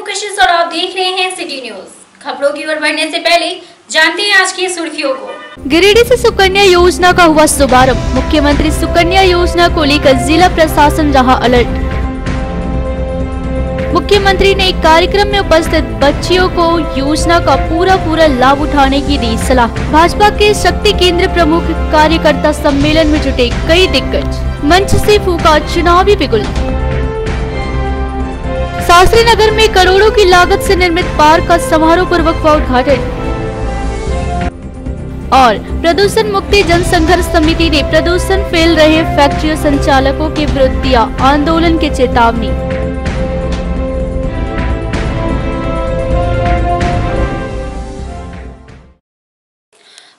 कशिश और आप देख रहे हैं सिटी न्यूज। खबरों की ओर बढ़ने से पहले जानते हैं आज की सुर्खियों को। गिरिडीह से सुकन्या योजना का हुआ शुभारंभ। मुख्यमंत्री सुकन्या योजना को लेकर जिला प्रशासन रहा अलर्ट। मुख्यमंत्री ने एक कार्यक्रम में उपस्थित बच्चियों को योजना का पूरा लाभ उठाने की दी सलाह। भाजपा के शक्ति केंद्र प्रमुख कार्यकर्ता सम्मेलन में जुटे कई दिग्गज। मंच से फूका चुनावी बिगुल। शास्त्री नगर में करोड़ों की लागत से निर्मित पार्क का समारोह पूर्वक हुआ उद्घाटन। और प्रदूषण मुक्ति जनसंघर्ष समिति ने प्रदूषण फैल रहे फैक्ट्रियों संचालकों के विरुद्ध दिया आंदोलन की चेतावनी।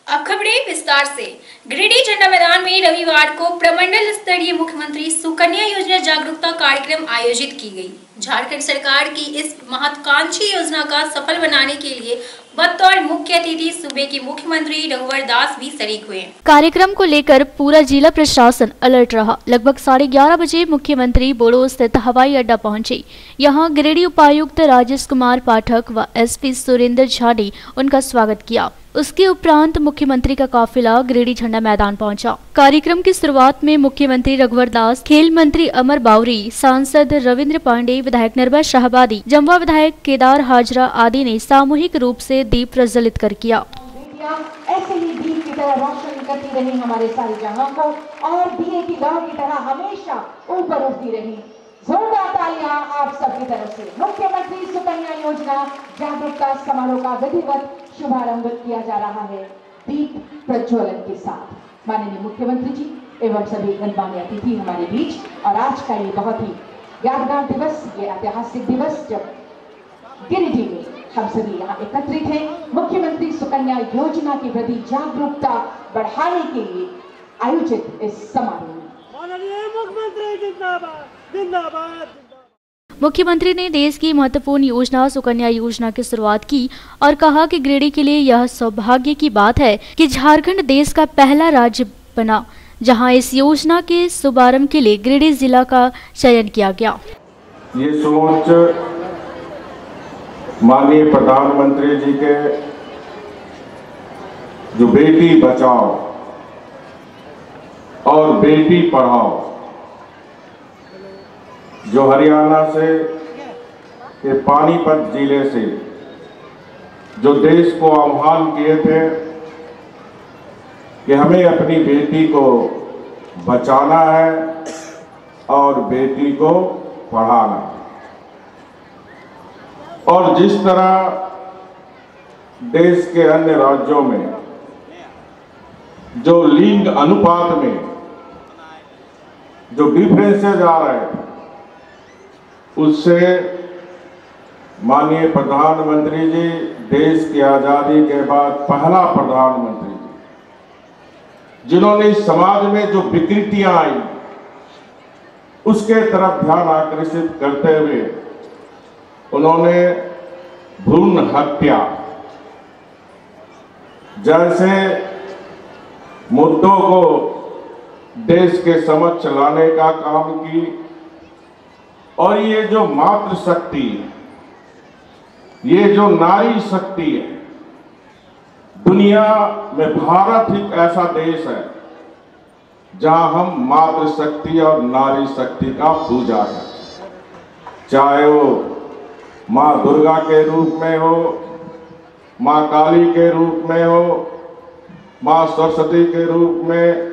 अब खबरें विस्तार से। गिरिडीह झंडा मैदान में रविवार को प्रमंडल स्तरीय मुख्यमंत्री सुकन्या योजना जागरूकता कार्यक्रम आयोजित की गई। झारखंड सरकार की इस महत्वाकांक्षी योजना का सफल बनाने के लिए बतौर मुख्य अतिथि सूबे के मुख्यमंत्री रघुवर दास भी शरीक हुए। कार्यक्रम को लेकर पूरा जिला प्रशासन अलर्ट रहा। लगभग 11:30 बजे मुख्यमंत्री बोड़ो स्थित हवाई अड्डा पहुंचे। यहां गिरिडीह उपायुक्त राजेश कुमार पाठक व एसपी सुरेंद्र झा ने उनका स्वागत किया। उसके उपरांत मुख्यमंत्री का काफिला गिरिडीह झंडा मैदान पहुंचा। कार्यक्रम की शुरुआत में मुख्यमंत्री रघुवर दास, खेल मंत्री अमर बावरी, सांसद रविंद्र पांडे, विधायक निर्भय शाहबादी, जमवा विधायक केदार हाजरा आदि ने सामूहिक रूप से दीप प्रज्वलित कर किया। ऐसे ही दीप की तरह रोशन करती रही हमारे सारे जहां को और दिए की लौ की तरह हमेशा ऊपर उठती रही। जोरदार तालियां आप सबकी तरफ से। मुख्यमंत्री सुकन्या योजना जागरूकता समारोह का विधिवत शुभारंभ किया जा रहा है दीप प्रज्वलन के साथ। माननीय मुख्यमंत्री जी एवं सभी गणमान्य अतिथि हमारे बीच, और आज का ये बहुत ही यादगार दिवस, ये ऐतिहासिक दिवस जब गिरिडीह में हम सभी यहाँ एकत्रित हैं मुख्यमंत्री सुकन्या योजना के प्रति जागरूकता बढ़ाने के लिए आयोजित इस समारोह में। माननीय मुख्यमंत्री जिंदाबाद जिंदाबाद। मुख्यमंत्री ने देश की महत्वपूर्ण योजना सुकन्या योजना की शुरुआत की और कहा कि गिरिडीह के लिए यह सौभाग्य की बात है कि झारखंड देश का पहला राज्य बना जहां इस योजना के शुभारंभ के लिए गिरिडीह जिला का चयन किया गया। ये सोच माननीय प्रधानमंत्री जी के जो बेटी बचाओ और बेटी पढ़ाओ, जो हरियाणा से के पानीपत जिले से जो देश को आह्वान किए थे कि हमें अपनी बेटी को बचाना है और बेटी को पढ़ाना है, और जिस तरह देश के अन्य राज्यों में जो लिंग अनुपात में जो डिफरेंसेस आ रहे हैं, उससे माननीय प्रधानमंत्री जी देश की आजादी के बाद पहला प्रधानमंत्री जी जिन्होंने इस समाज में जो विकृतियां आई उसके तरफ ध्यान आकर्षित करते हुए उन्होंने भ्रूण हत्या जैसे मुद्दों को देश के समक्ष लाने का काम की, और ये जो मातृशक्ति है, ये जो नारी शक्ति है, दुनिया में भारत एक ऐसा देश है जहां हम मातृशक्ति और नारी शक्ति का पूजा करते हैं, चाहे वो माँ दुर्गा के रूप में हो, माँ काली के रूप में हो, माँ सरस्वती के रूप में,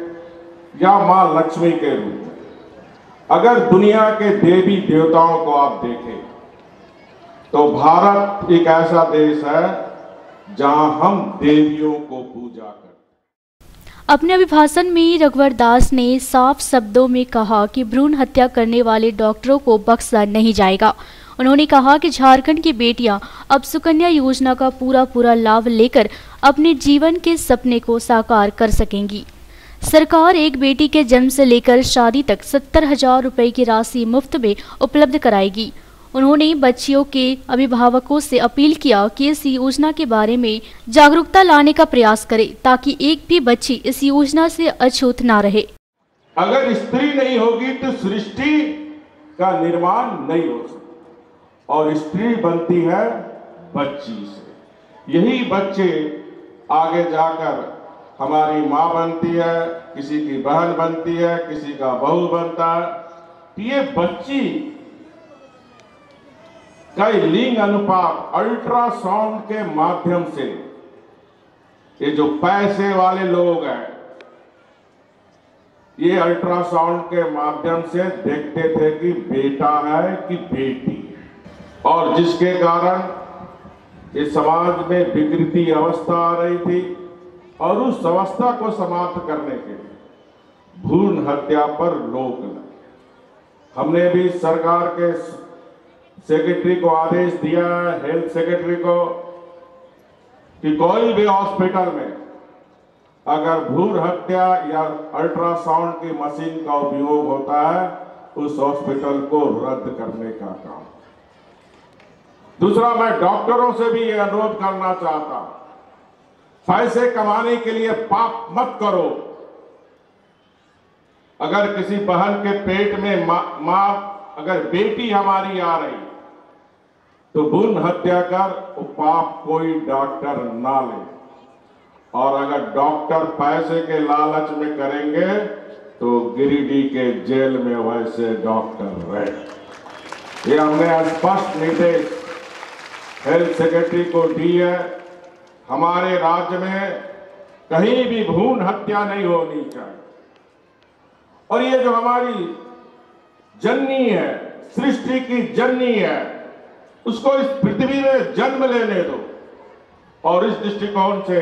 या माँ लक्ष्मी के रूप में। अगर दुनिया के देवी देवताओं को आप देखें तो भारत एक ऐसा देश है जहां हम देवियों को पूजा करते हैं। अपने अभिभाषण में रघुवर दास ने साफ शब्दों में कहा कि भ्रूण हत्या करने वाले डॉक्टरों को बख्शा नहीं जाएगा। उन्होंने कहा कि झारखंड की बेटियां अब सुकन्या योजना का पूरा लाभ लेकर अपने जीवन के सपने को साकार कर सकेंगी। सरकार एक बेटी के जन्म से लेकर शादी तक 70,000 रुपए की राशि मुफ्त में उपलब्ध कराएगी। उन्होंने बच्चियों के अभिभावकों से अपील किया कि इस योजना के बारे में जागरूकता लाने का प्रयास करें ताकि एक भी बच्ची इस योजना से अछूत ना रहे। अगर स्त्री नहीं होगी तो सृष्टि का निर्माण नहीं हो सकता। और स्त्री बनती है बच्ची से। यही बच्चे आगे जाकर हमारी माँ बनती है, किसी की बहन बनती है, किसी का बहू बनता है। ये बच्ची का लिंग अनुपात अल्ट्रासाउंड के माध्यम से, ये जो पैसे वाले लोग हैं, ये अल्ट्रासाउंड के माध्यम से देखते थे कि बेटा है कि बेटी है, और जिसके कारण ये समाज में विकृति अवस्था आ रही थी। और उस अवस्था को समाप्त करने के लिए भ्रूण हत्या पर रोक लगी। हमने भी सरकार के सेक्रेटरी को आदेश दिया है, हेल्थ सेक्रेटरी को, कि कोई भी हॉस्पिटल में अगर भ्रूण हत्या या अल्ट्रासाउंड की मशीन का उपयोग होता है, उस हॉस्पिटल को रद्द करने का काम। दूसरा, मैं डॉक्टरों से भी यह अनुरोध करना चाहता हूं, पैसे कमाने के लिए पाप मत करो। अगर किसी बहन के पेट में मां अगर बेटी हमारी आ रही तो भ्रूण हत्या कर पाप कोई डॉक्टर ना ले। और अगर डॉक्टर पैसे के लालच में करेंगे तो गिरिडीह के जेल में वैसे डॉक्टर रहे। ये हमने स्पष्ट निर्देश हेल्थ सेक्रेटरी को दी है। हमारे राज्य में कहीं भी भ्रूण हत्या नहीं होनी चाहिए। और ये जो हमारी जननी है, सृष्टि की जननी है, उसको इस पृथ्वी में जन्म लेने दो। और इस दृष्टिकोण से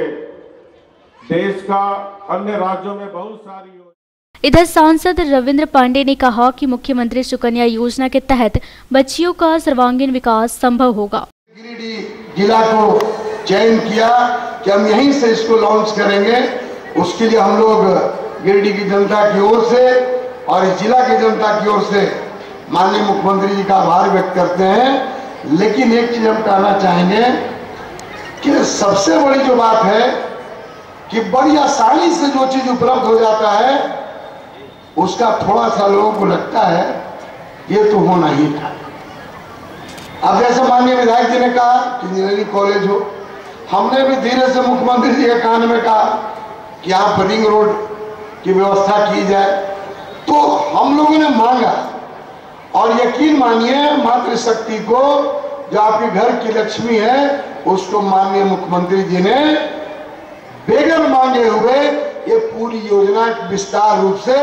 देश का अन्य राज्यों में बहुत सारी। इधर सांसद रविंद्र पांडे ने कहा कि मुख्यमंत्री सुकन्या योजना के तहत बच्चियों का सर्वांगीण विकास संभव होगा। गिरिडीह जिला को चयन किया कि हम यहीं से इसको लॉन्च करेंगे। उसके लिए हम लोग गिरिडीह की जनता की ओर से और इस जिला की जनता की ओर से माननीय मुख्यमंत्री जी का आभार व्यक्त करते हैं। लेकिन एक चीज हम कहना चाहेंगे कि सबसे बड़ी जो बात है कि बड़ी आसानी से जो चीज उपलब्ध हो जाता है, उसका थोड़ा सा लोगों को लगता है ये तो होना ही था। अब जैसे माननीय विधायक जी ने कहा कि इंजीनियरिंग कॉलेज हो, हमने भी धीरे से मुख्यमंत्री जी के कान में कहा कि यहाँ पर रिंग रोड की व्यवस्था की जाए। तो हम लोगों ने मांगा और यकीन मानिए मातृशक्ति को, जो आपके घर की लक्ष्मी है, उसको माननीय मुख्यमंत्री जी ने बेगर मांगे हुए ये पूरी योजना विस्तार रूप से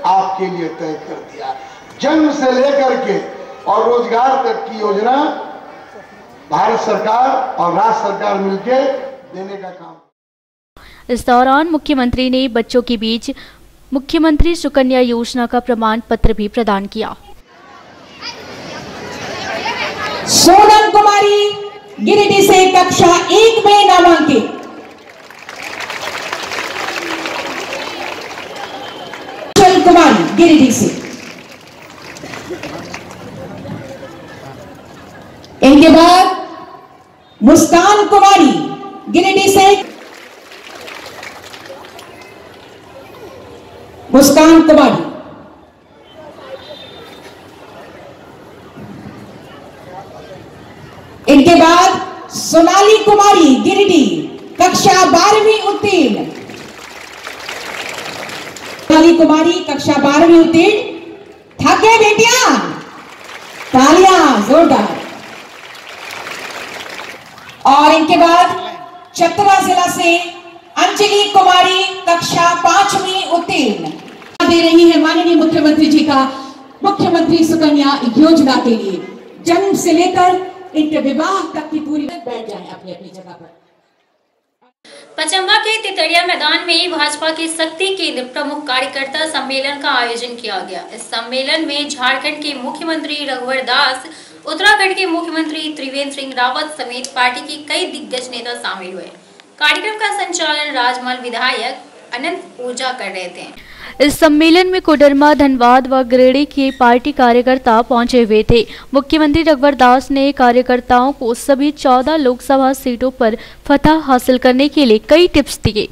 आपके लिए तय कर दिया। जन्म से लेकर के और रोजगार तक की योजना भारत सरकार और राज्य सरकार मिलकर देने का काम। इस दौरान मुख्यमंत्री ने बच्चों के बीच मुख्यमंत्री सुकन्या योजना का प्रमाण पत्र भी प्रदान किया। सोनम कुमारी गिरिडीह से कक्षा 1 में नामांकित। कुमारी गिरिडीह से। इनके बाद मुस्कान कुमारी गिरिडीह से। मुस्कान कुमारी, इनके बाद सोनाली कुमारी गिरिडीह कक्षा 12वीं उत्तीर्ण। सोनाली कुमारी कक्षा 12वीं उत्तीर्ण। थक गए बेटियां? तालियां जोरदार। और इनके बाद चतरा जिला से अंजलि कुमारी कक्षा 5वीं उत्तीर्ण दे रही है माननीय मुख्यमंत्री जी का मुख्यमंत्री सुकन्या योजना के लिए। जन्म से लेकर इनके विवाह तक की पूरी बैठ जाए अपनी अपनी जगह पर। पचम्बा के तितड़िया मैदान में भाजपा के शक्ति केंद्र प्रमुख कार्यकर्ता सम्मेलन का आयोजन किया गया। इस सम्मेलन में झारखंड के मुख्यमंत्री रघुवर दास, उत्तराखंड के मुख्यमंत्री त्रिवेंद्र सिंह रावत समेत पार्टी के कई दिग्गज नेता शामिल हुए। कार्यक्रम का संचालन राजमहल विधायक अनंत ओझा कर रहे थे। इस सम्मेलन में कोडरमा, धनबाद व गिरिडीह के पार्टी कार्यकर्ता पहुंचे हुए थे। मुख्यमंत्री रघुवर दास ने कार्यकर्ताओं को सभी 14 लोकसभा सीटों पर फतह हासिल करने के लिए कई टिप्स दिए।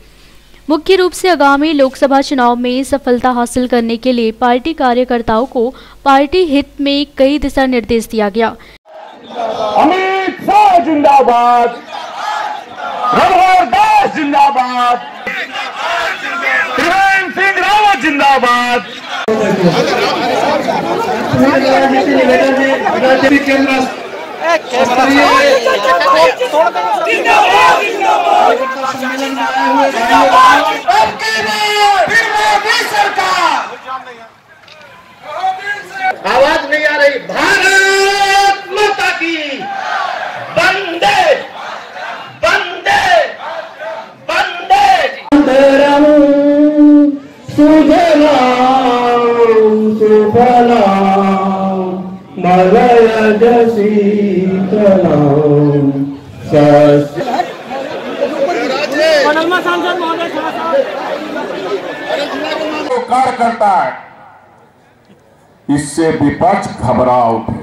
मुख्य रूप से आगामी लोकसभा चुनाव में सफलता हासिल करने के लिए पार्टी कार्यकर्ताओं को पार्टी हित में कई दिशा निर्देश दिया गया। जिंदाबाद, रघुवर दास जिंदाबाद, त्रिवेंद्र सिंह रावत जिंदाबाद। आवाज नहीं आ रही। भारत माता की वंदे वंदे वंदे। सांसद महोदय कार्य करता है, इससे विपक्ष घबरा उठे।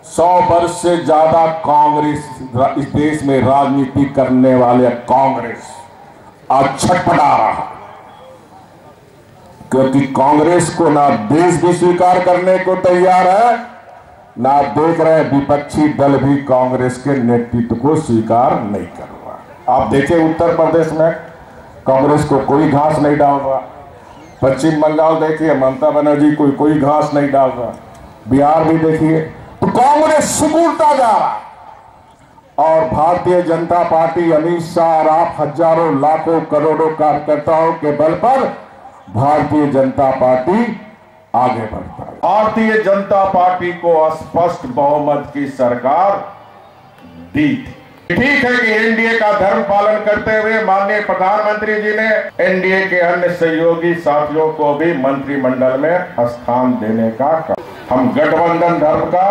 100 वर्ष से ज्यादा कांग्रेस इस देश में राजनीति करने वाले कांग्रेस आज छटपटा रहा, क्योंकि कांग्रेस को ना देश भी स्वीकार करने को तैयार है, ना देख रहे विपक्षी दल भी कांग्रेस के नेतृत्व को स्वीकार नहीं कर रहा। आप देखें उत्तर प्रदेश में कांग्रेस को कोई घास नहीं डाल रहा, पश्चिम बंगाल देखिए ममता बनर्जी को कोई घास नहीं डाल रहा, बिहार भी देखिए, तो कांग्रेस सिकुड़ता जा रहा। और भारतीय जनता पार्टी, अमित शाह और आप हजारों लाखों करोड़ों कार्यकर्ताओं के बल पर भारतीय जनता पार्टी आगे बढ़ता है। भारतीय जनता पार्टी को स्पष्ट बहुमत की सरकार दी थी। ठीक है कि एनडीए का धर्म पालन करते हुए माननीय प्रधानमंत्री जी ने एनडीए के अन्य सहयोगी साथियों को भी मंत्रिमंडल में स्थान देने का कहा। हम गठबंधन धर्म का,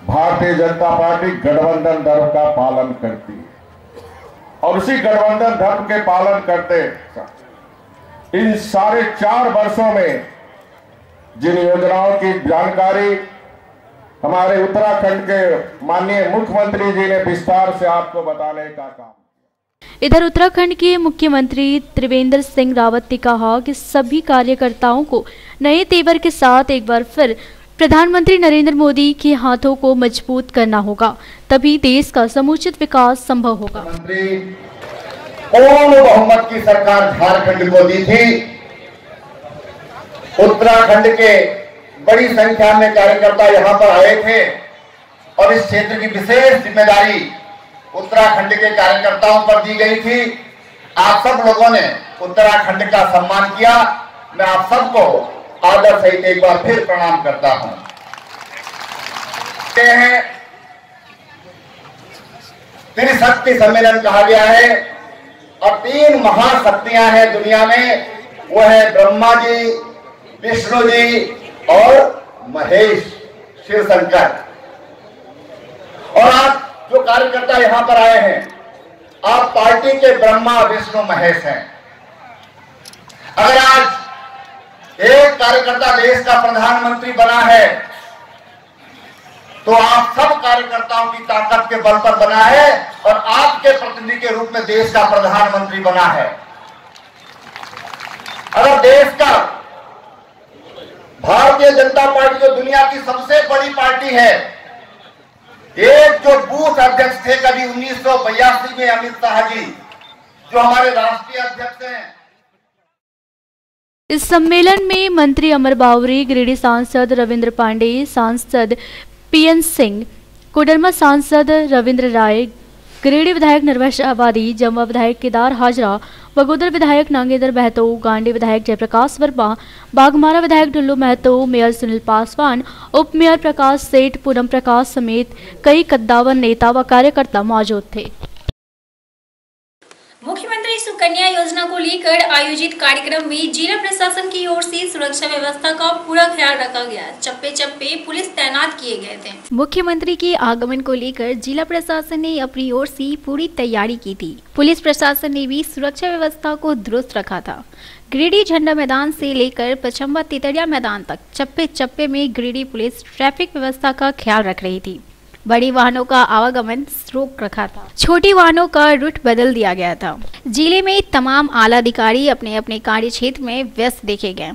भारतीय जनता पार्टी गठबंधन धर्म का पालन करती है और उसी गठबंधन धर्म के पालन करते इन साढ़े 4 वर्षों में जिन योजनाओं की जानकारी हमारे उत्तराखंड के माननीय मुख्यमंत्री जी ने विस्तार से आपको बताने का काम। इधर उत्तराखंड के मुख्यमंत्री त्रिवेंद्र सिंह रावत ने कहा कि सभी कार्यकर्ताओं को नए तेवर के साथ एक बार फिर प्रधानमंत्री नरेंद्र मोदी के हाथों को मजबूत करना होगा, तभी देश का समुचित विकास संभव होगा। पूर्ण बहुमत की सरकार झारखंड को दी थी। उत्तराखंड के बड़ी संख्या में कार्यकर्ता यहां पर आए थे और इस क्षेत्र की विशेष जिम्मेदारी उत्तराखंड के कार्यकर्ताओं पर दी गई थी। आप सब लोगों ने उत्तराखंड का सम्मान किया। मैं आप सबको आदर सहित एक बार फिर प्रणाम करता हूं। त्रिशक्ति सम्मेलन कहा गया है और 3 महाशक्तियां हैं दुनिया में, वो है ब्रह्मा जी, विष्णु जी और महेश शिव शंकर। और आप जो कार्यकर्ता यहां पर आए हैं, आप पार्टी के ब्रह्मा विष्णु महेश हैं। अगर आज एक कार्यकर्ता देश का प्रधानमंत्री बना है तो आप सब कार्यकर्ताओं की ताकत के बल पर बना है और आपके प्रतिनिधि के रूप में देश का प्रधानमंत्री बना है। अगर देश का भारतीय जनता पार्टी जो दुनिया की सबसे बड़ी पार्टी है, एक जो बूथ अध्यक्ष थे कभी 1982 में अमित शाह जी, जो हमारे राष्ट्रीय अध्यक्ष हैं। इस सम्मेलन में मंत्री अमर बावरी, गिरिडीह सांसद रविंद्र पांडे, सांसद पीएन सिंह, कोडरमा सांसद रविंद्र राय, गिरिडीह विधायक निर्भय आबादी, जमुआ विधायक केदार हाजरा, बगोदर विधायक नागेंद्र महतो, गांडी विधायक जयप्रकाश वर्मा, बाघमारा विधायक ढुल्लू महतो, मेयर सुनील पासवान, उप मेयर प्रकाश सेठ, पूनम प्रकाश समेत कई कद्दावर नेता व कार्यकर्ता मौजूद थे। मुख्यमंत्री सुकन्या योजना को लेकर आयोजित कार्यक्रम में जिला प्रशासन की ओर से सुरक्षा व्यवस्था का पूरा ख्याल रखा गया। चप्पे चप्पे पुलिस तैनात किए गए थे। मुख्यमंत्री के आगमन को लेकर जिला प्रशासन ने अपनी ओर से पूरी तैयारी की थी। पुलिस प्रशासन ने भी सुरक्षा व्यवस्था को दुरुस्त रखा था। गिरिडीह झंडा मैदान से लेकर पचम्बा तितड़िया मैदान तक चप्पे चप्पे में गिरिडीह पुलिस ट्रैफिक व्यवस्था का ख्याल रख रही थी। बड़ी वाहनों का आवागमन रोक रखा था, छोटी वाहनों का रूट बदल दिया गया था। जिले में तमाम आला अधिकारी अपने अपने कार्य क्षेत्र में व्यस्त देखे गए।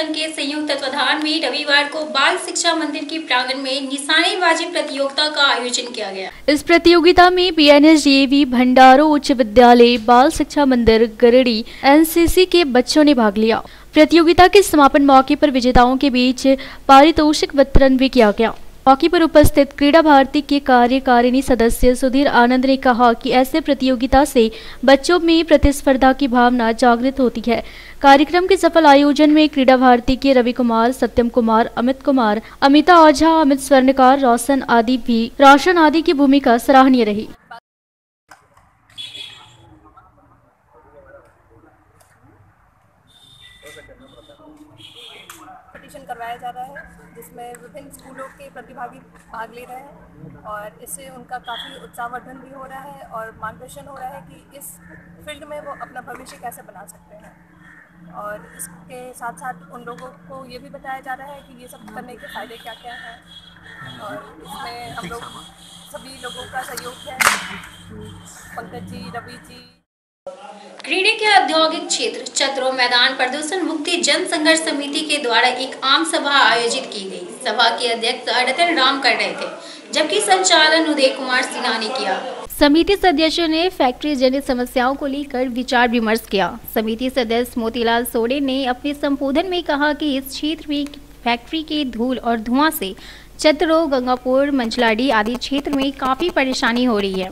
संघ के संयुक्त तत्वाधान में रविवार को बाल शिक्षा मंदिर के प्रांगण में निशानेबाजी प्रतियोगिता का आयोजन किया गया। इस प्रतियोगिता में बीएनएसडीएवी भंडारो उच्च विद्यालय, बाल शिक्षा मंदिर गिरिडीह, एनसीसी के बच्चों ने भाग लिया। प्रतियोगिता के समापन मौके पर विजेताओं के बीच पारितोषिक वितरण भी किया गया। मौके पर उपस्थित क्रीड़ा भारती के कार्यकारिणी सदस्य सुधीर आनंद ने कहा कि ऐसे प्रतियोगिता से बच्चों में प्रतिस्पर्धा की भावना जागृत होती है। कार्यक्रम के सफल आयोजन में क्रीड़ा भारती के रवि कुमार, सत्यम कुमार, अमित कुमार, अमिता ओझा, अमित स्वर्णकार, रोशन आदि की भूमिका सराहनीय रही। कंपटीशन करवाया जा रहा है जिसमें विभिन्न स्कूलों के प्रतिभागी भाग ले रहे हैं और इससे उनका काफ़ी उत्साहवर्धन भी हो रहा है और मार्गदर्शन हो रहा है कि इस फील्ड में वो अपना भविष्य कैसे बना सकते हैं। और इसके साथ साथ उन लोगों को ये भी बताया जा रहा है कि ये सब करने के फ़ायदे क्या क्या हैं और इसमें हम लोग सभी लोगों का सहयोग है, पंकज जी, रवि जी। गिरिडीह के औद्योगिक क्षेत्र चतरो मैदान प्रदूषण मुक्ति जन संघर्ष समिति के द्वारा एक आम सभा आयोजित की गई। सभा के अध्यक्ष रतन राम कर रहे थे, जबकि संचालन उदय कुमार सिन्हा ने किया। समिति सदस्यों ने फैक्ट्री जनित समस्याओं को लेकर विचार विमर्श किया। समिति सदस्य मोतीलाल सोरेन ने अपने संबोधन में कहा कि इस क्षेत्र में फैक्ट्री के धूल और धुआं से चतरो, गंगापुर, मंझलाडीह आदि क्षेत्र में काफी परेशानी हो रही है।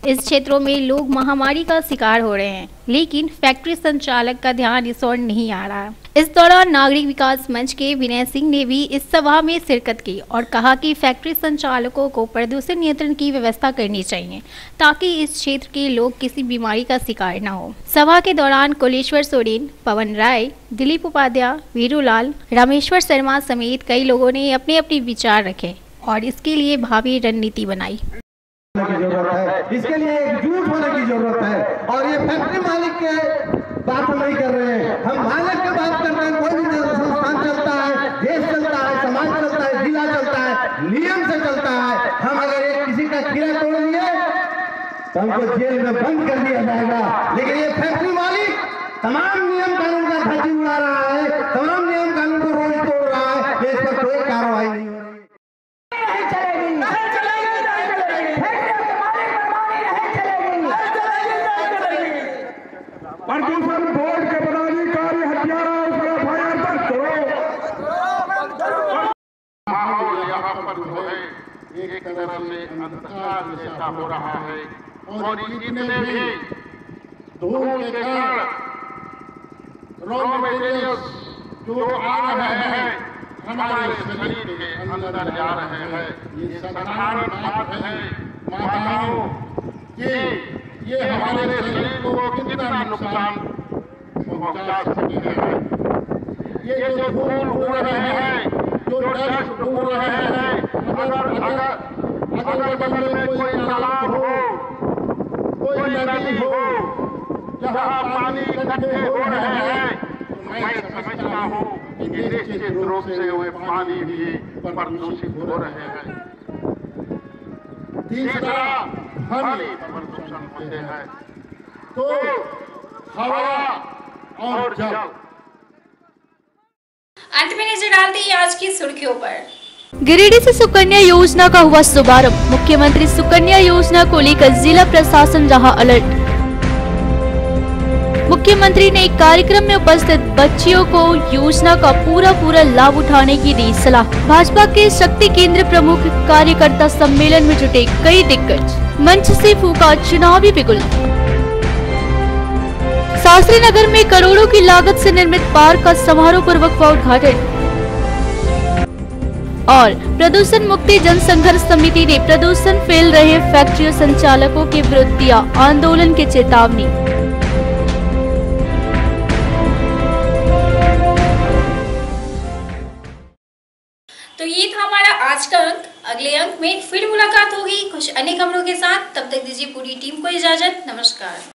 इस क्षेत्रों में लोग महामारी का शिकार हो रहे हैं, लेकिन फैक्ट्री संचालक का ध्यान इस ओर नहीं आ रहा। इस दौरान नागरिक विकास मंच के विनय सिंह ने भी इस सभा में शिरकत की और कहा कि फैक्ट्री संचालकों को प्रदूषण नियंत्रण की व्यवस्था करनी चाहिए ताकि इस क्षेत्र के लोग किसी बीमारी का शिकार न हो। सभा के दौरान कुलेश्वर सोरेन, पवन राय, दिलीप उपाध्याय, वीरूलाल, रामेश्वर शर्मा समेत कई लोगों ने अपने अपने विचार रखे और इसके लिए भावी रणनीति बनाई। की जरूरत है, इसके लिए एकजुट होने की जरूरत है। और ये फैक्ट्री मालिक के बात हम नहीं कर रहे हैं, हम मालिक की बात करते हैं। कोई भी संस्थान चलता है, देश चलता है, समाज चलता है, जिला चलता है, नियम से चलता है। हम अगर एक किसी का खीरा तोड़ लिए तो हमको जेल में बंद कर दिया जाएगा, लेकिन ये फैक्ट्री मालिक तमाम नियम कानून का धज्जी उड़ा रहा है, तमाम नियम कानून को रोज तोड़ रहा है। इस पर कोई कार्रवाई नहीं हो रही। प्रदूषण बोर्ड के पदाधिकारी हत्यारा यहाँ पर जो है एक तरह से अंधकार जैसा हो रहा है और जितने भी धूल के कारण रॉ मटेरियल्स जो आ रहे हैं हमारे शरीर के अंदर जा रहे हैं, ये साधारण बात है माताओं कि ये हमारे शरीर को कितना नुकसान पहुंचा सकते हैं। ये जो धूल उड़ रहे हैं, जो डस्ट उड़ रहे हैं, अगर बगल में कोई तालाब हो, कोई नदी हो जहाँ पानी इकट्ठे हो रहे हैं, तो मैं समझता हूँ कि निश्चित रूप से वे पानी भी प्रदूषित हो रहे हैं। तीसरा ध्वनि प्रदूषण होते हैं, तो हवा और जल। अंत में नजर डालते हैं आज की सुर्खियों पर। गिरिडीह से सुकन्या योजना का हुआ शुभारंभ। मुख्यमंत्री सुकन्या योजना को लेकर जिला प्रशासन रहा अलर्ट। मुख्यमंत्री ने एक कार्यक्रम में उपस्थित बच्चियों को योजना का पूरा लाभ उठाने की दी सलाह। भाजपा के शक्ति केंद्र प्रमुख कार्यकर्ता सम्मेलन में जुटे कई दिग्गज। मंच से फूका चुनावी बिगुल। शास्त्री नगर में करोड़ों की लागत से निर्मित पार्क का समारोह पूर्वक हुआ उद्घाटन। और प्रदूषण मुक्ति जनसंघर्ष समिति ने प्रदूषण फैल रहे फैक्ट्री संचालकों के विरुद्ध दिया आंदोलन की चेतावनी। तो ये था हमारा आज का अंक। अगले अंक में फिर मुलाकात होगी कुछ अन्य खबरों के साथ। तब तक दीजिए पूरी टीम को इजाजत। नमस्कार।